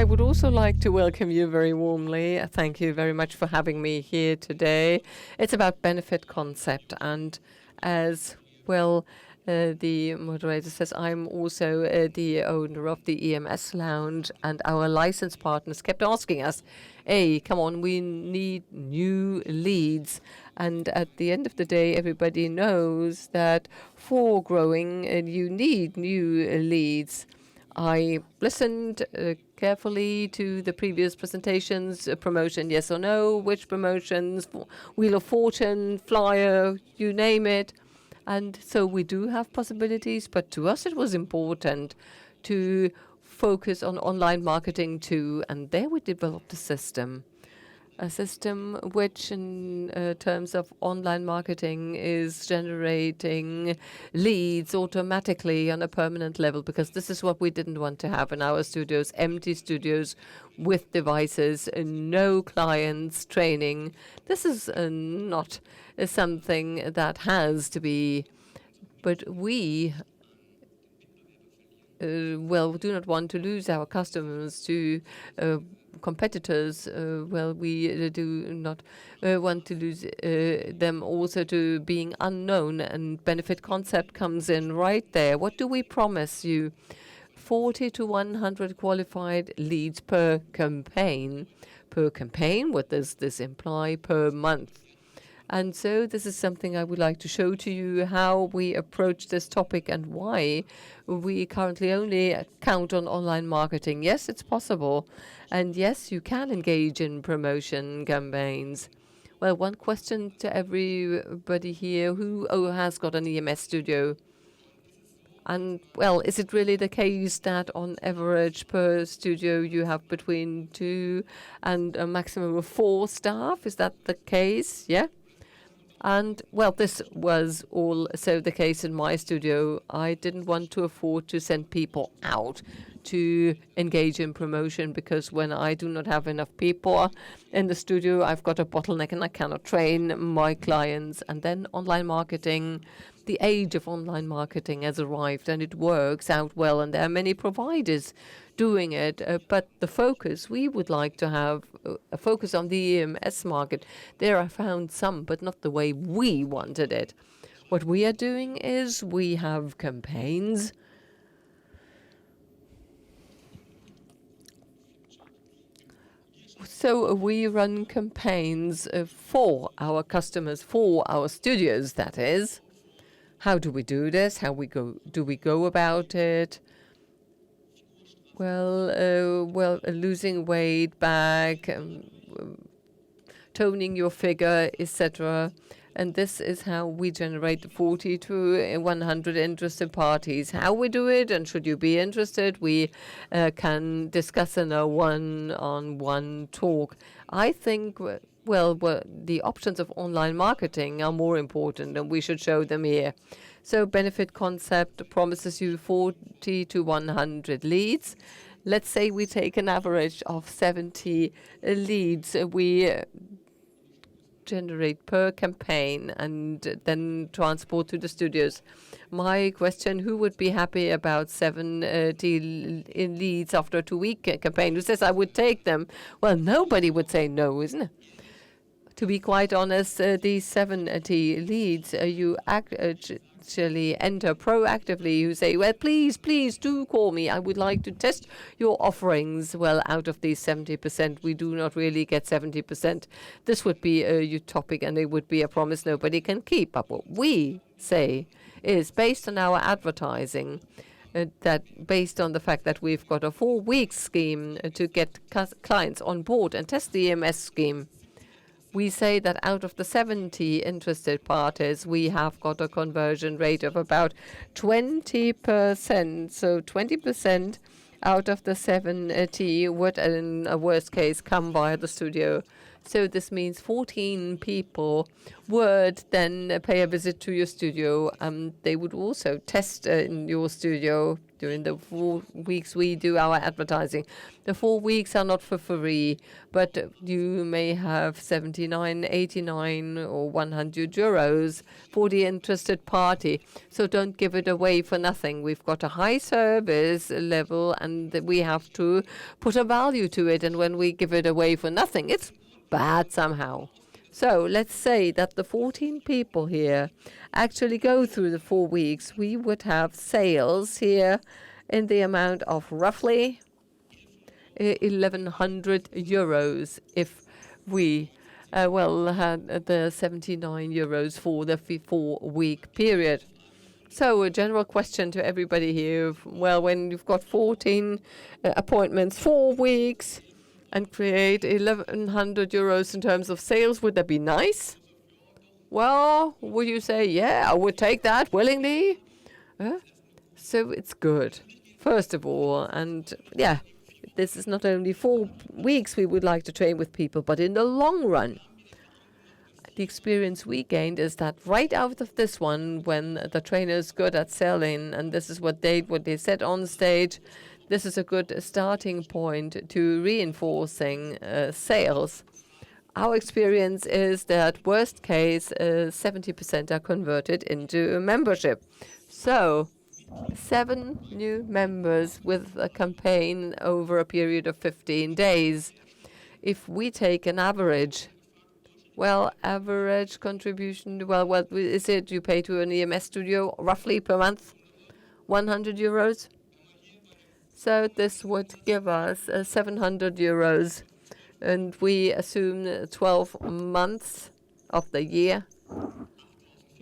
I would also like to welcome you very warmly. Thank you very much for having me here today. It's about benefit concept, and as well, the moderator says, I'm also the owner of the EMS Lounge, and our license partners kept asking us, hey, come on, we need new leads. And at the end of the day, everybody knows that for growing, you need new leads. I listened carefully to the previous presentations, promotion, yes or no, which promotions, Wheel of Fortune, flyer, you name it. And so we do have possibilities, but to us it was important to focus on online marketing too, and there we developed a system which in terms of online marketing is generating leads automatically on a permanent level, because this is what we didn't want to have in our studios, empty studios with devices, no clients, training. This is not something that has to be, but we do not want to lose our customers to competitors. We do not want to lose them also to being unknown, and benefit concept comes in right there. What do we promise you? 40 to 100 qualified leads per campaign. Per campaign, what does this imply? Per month. And so this is something I would like to show to you, how we approach this topic and why we currently only count on online marketing. Yes, it's possible. And yes, you can engage in promotion campaigns. Well, one question to everybody here, who has got an EMS studio? And, well, is it really the case that on average per studio you have between 2 and a maximum of 4 staff? Is that the case? Yeah? And, well, this was also the case in my studio. I didn't want to afford to send people out to engage in promotion, because when I do not have enough people in the studio, I've got a bottleneck and I cannot train my clients. And then online marketing, the age of online marketing has arrived and it works out well. And there are many providers doing it, but the focus, we would like to have a focus on the EMS market. There I found some, but not the way we wanted it. What we are doing is we have campaigns. So we run campaigns for our customers, for our studios, that is. How do we do this? How do we go about it? Well, losing weight back, toning your figure, etc. And this is how we generate 40 to 100 interested parties. How we do it, and should you be interested, we can discuss in a one-on-one talk. I think, well, the options of online marketing are more important, and we should show them here. So benefit concept promises you 40 to 100 leads. Let's say we take an average of 70 leads. We generate per campaign and then transport to the studios. My question, who would be happy about 70 leads after a 2-week campaign? Who says I would take them? Well, nobody would say no, isn't it? To be quite honest, these 70 leads, you actually enter proactively. You say, well, please do call me. I would like to test your offerings. Well, out of these 70%, we do not really get 70%. This would be utopic, and it would be a promise nobody can keep. But what we say is, based on our advertising, that based on the fact that we've got a 4-week scheme to get clients on board and test the EMS scheme, we say that out of the 70 interested parties, we have got a conversion rate of about 20%. So 20% out of the 70 would, in a worst case, come via the studio. So this means 14 people would then pay a visit to your studio. They would also test in your studio during the 4 weeks we do our advertising. The 4 weeks are not for free, but you may have 79, 89 or 100 euros for the interested party. So don't give it away for nothing. We've got a high service level and we have to put a value to it. And when we give it away for nothing, it's bad somehow. So let's say that the 14 people here actually go through the 4 weeks. We would have sales here in the amount of roughly 1,100 euros if we had the 79 euros for the 4-week period. So a general question to everybody here. Well, when you've got 14 appointments, 4 weeks, and create 1,100 euros in terms of sales, would that be nice? Well, would you say, yeah, I would take that willingly? So it's good, first of all. And yeah, this is not only 4 weeks we would like to train with people, but in the long run, the experience we gained is that right out of this one, when the trainer is good at selling, and this is what they said on stage, this is a good starting point to reinforcing sales. Our experience is that worst case, 70% are converted into a membership. So 7 new members with a campaign over a period of 15 days. If we take an average, average contribution, what is it you pay to an EMS studio roughly per month? 100 euros? So this would give us 700 euros, and we assume 12 months of the year.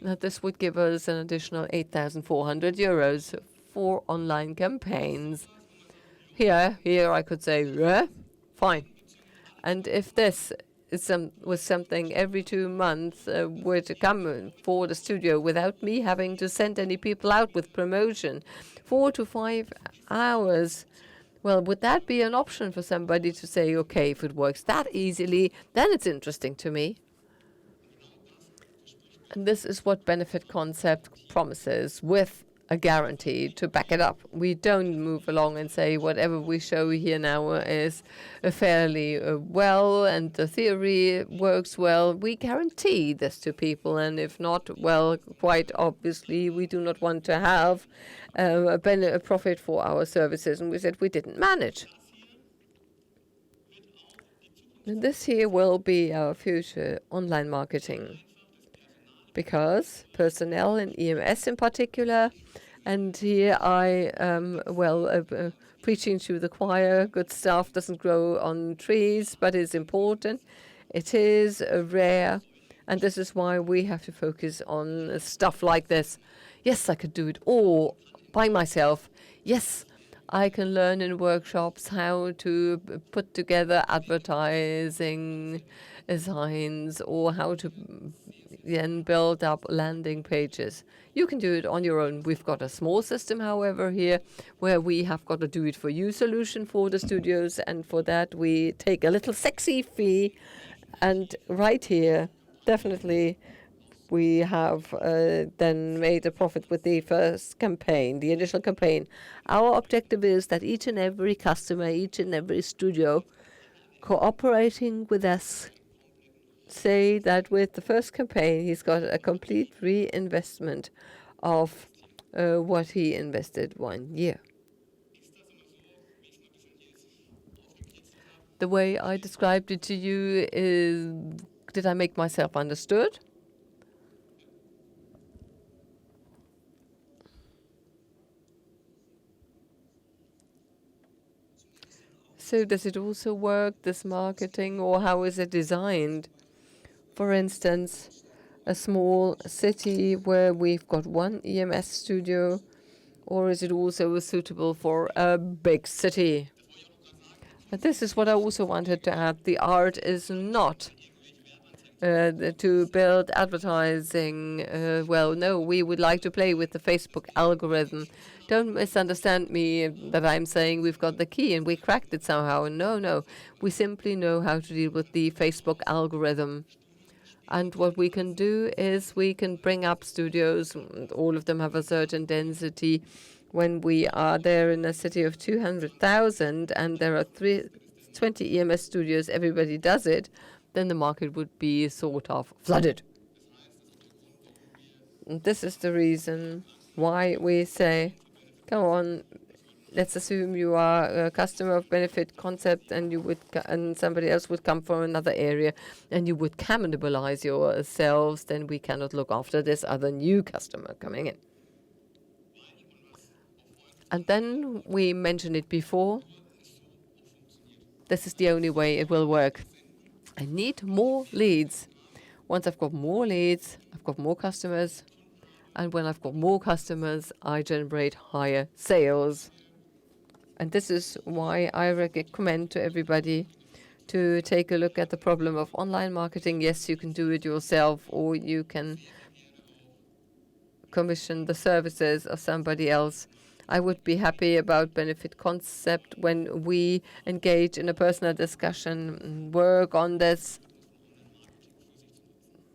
Now this would give us an additional 8,400 euros for online campaigns. Here I could say, yeah, fine. And if this was something every 2 months would come for the studio without me having to send any people out with promotion, 4 to 5 hours. Well, would that be an option for somebody to say, okay, if it works that easily, then it's interesting to me? And this is what Benefit Concept promises, with a guarantee to back it up. We don't move along and say whatever we show here now is fairly well and the theory works well. We guarantee this to people, and if not, well, quite obviously we do not want to have a profit for our services, and we said we didn't manage. And this here will be our future online marketing, because personnel in EMS in particular, and here I preaching to the choir, good stuff doesn't grow on trees, but it's important. It is rare, and this is why we have to focus on stuff like this. Yes, I could do it all by myself. Yes, I can learn in workshops how to put together advertising signs or how to then build up landing pages. You can do it on your own. We've got a small system, however, here where we have got a do-it-for-you solution for the studios, and for that we take a little sexy fee. And right here, definitely, we have then made a profit with the first campaign, the initial campaign. Our objective is that each and every customer, each and every studio cooperating with us, say that with the first campaign he's got a complete reinvestment of what he invested 1 year. The way I described it to you is, did I make myself understood? So does it also work, this marketing, or how is it designed? For instance, a small city where we've got one EMS studio, or is it also suitable for a big city? But this is what I also wanted to add. The art is not to build advertising. Well, no, we would like to play with the Facebook algorithm. Don't misunderstand me that I'm saying we've got the key and we cracked it somehow. No, no. We simply know how to deal with the Facebook algorithm. And what we can do is we can bring up studios. All of them have a certain density. When we are there in a city of 200,000 and there are 20 EMS studios, everybody does it, then the market would be sort of flooded. And this is the reason why we say, come on, let's assume you are a customer of Benefit Concept and you would and somebody else would come from another area and you would cannibalize yourselves, then we cannot look after this other new customer coming in. And then we mentioned it before. This is the only way it will work. I need more leads. Once I've got more leads, I've got more customers. And when I've got more customers, I generate higher sales. And this is why I recommend to everybody to take a look at the problem of online marketing. Yes, you can do it yourself, or you can commission the services of somebody else. I would be happy about Benefit Concept when we engage in a personal discussion, work on this,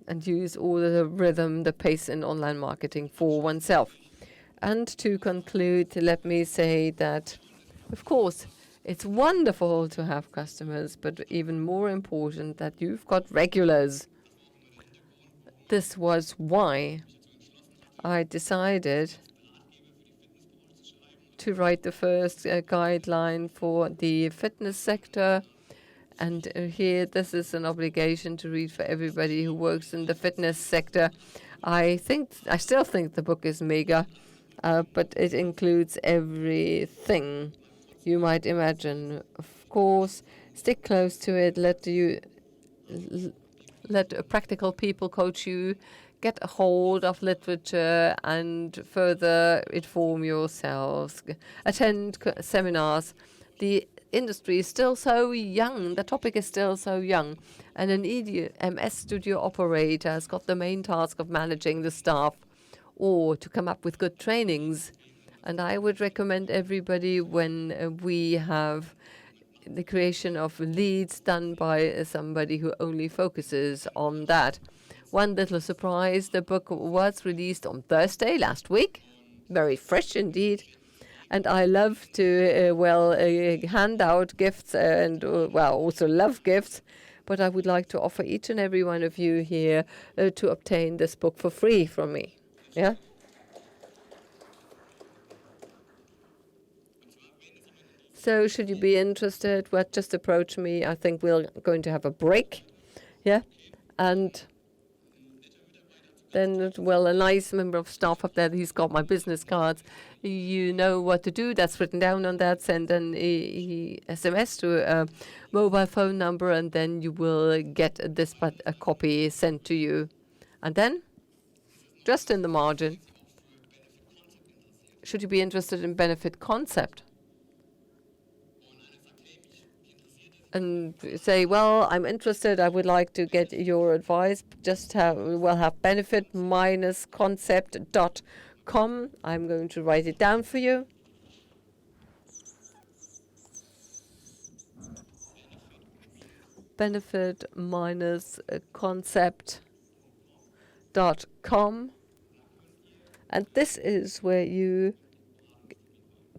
and use all the rhythm, the pace in online marketing for oneself. And to conclude, let me say that, of course, it's wonderful to have customers, but even more important that you've got regulars. This was why I decided to write the first guideline for the fitness sector. And here, this is an obligation to read for everybody who works in the fitness sector. I still think the book is mega, but it includes everything you might imagine. Of course, stick close to it. Let practical people coach you. Get a hold of literature and further inform yourselves. Attend seminars. The industry is still so young. The topic is still so young. And an EMS studio operator has got the main task of managing the staff or to come up with good trainings. And I would recommend everybody when we have the creation of leads done by somebody who only focuses on that. One little surprise, the book was released on Thursday last week. Very fresh indeed. And I love to, hand out gifts and, also love gifts. But I would like to offer each and every one of you here to obtain this book for free from me. Yeah? So should you be interested, well, just approach me. I think we're going to have a break. Yeah? And then, well, a nice member of staff up there, he's got my business cards. You know what to do. That's written down on that. Send an SMS to a mobile phone number, and then you will get a copy sent to you. And then, just in the margin, should you be interested in Benefit Concept? And say, well, I'm interested, I would like to get your advice. Just have benefit-concept.com. I'm going to write it down for you. benefit-concept.com. And this is where you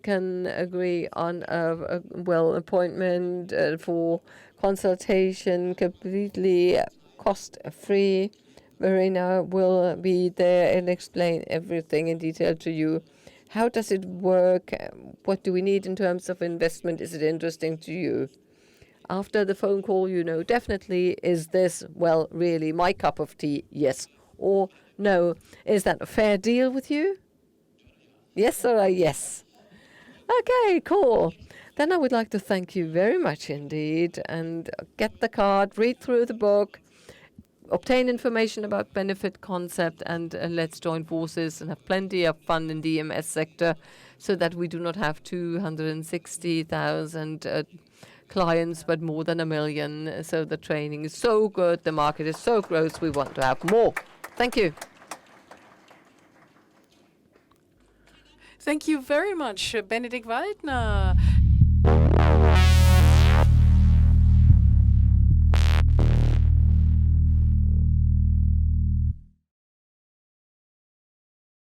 can agree on a appointment for consultation, completely cost-free. Verena will be there and explain everything in detail to you. How does it work? What do we need in terms of investment? Is it interesting to you? After the phone call, you know definitely, is this, really my cup of tea? Yes or no. Is that a fair deal with you? Yes or a yes? Okay, cool. Then I would like to thank you very much indeed, and get the card, read through the book, obtain information about Benefit Concept, and let's join forces and have plenty of fun in the EMS sector so that we do not have 260,000 clients, but more than 1 million. So the training is so good. The market is so gross. We want to have more. Thank you. Thank you very much, Benedikt Waldner.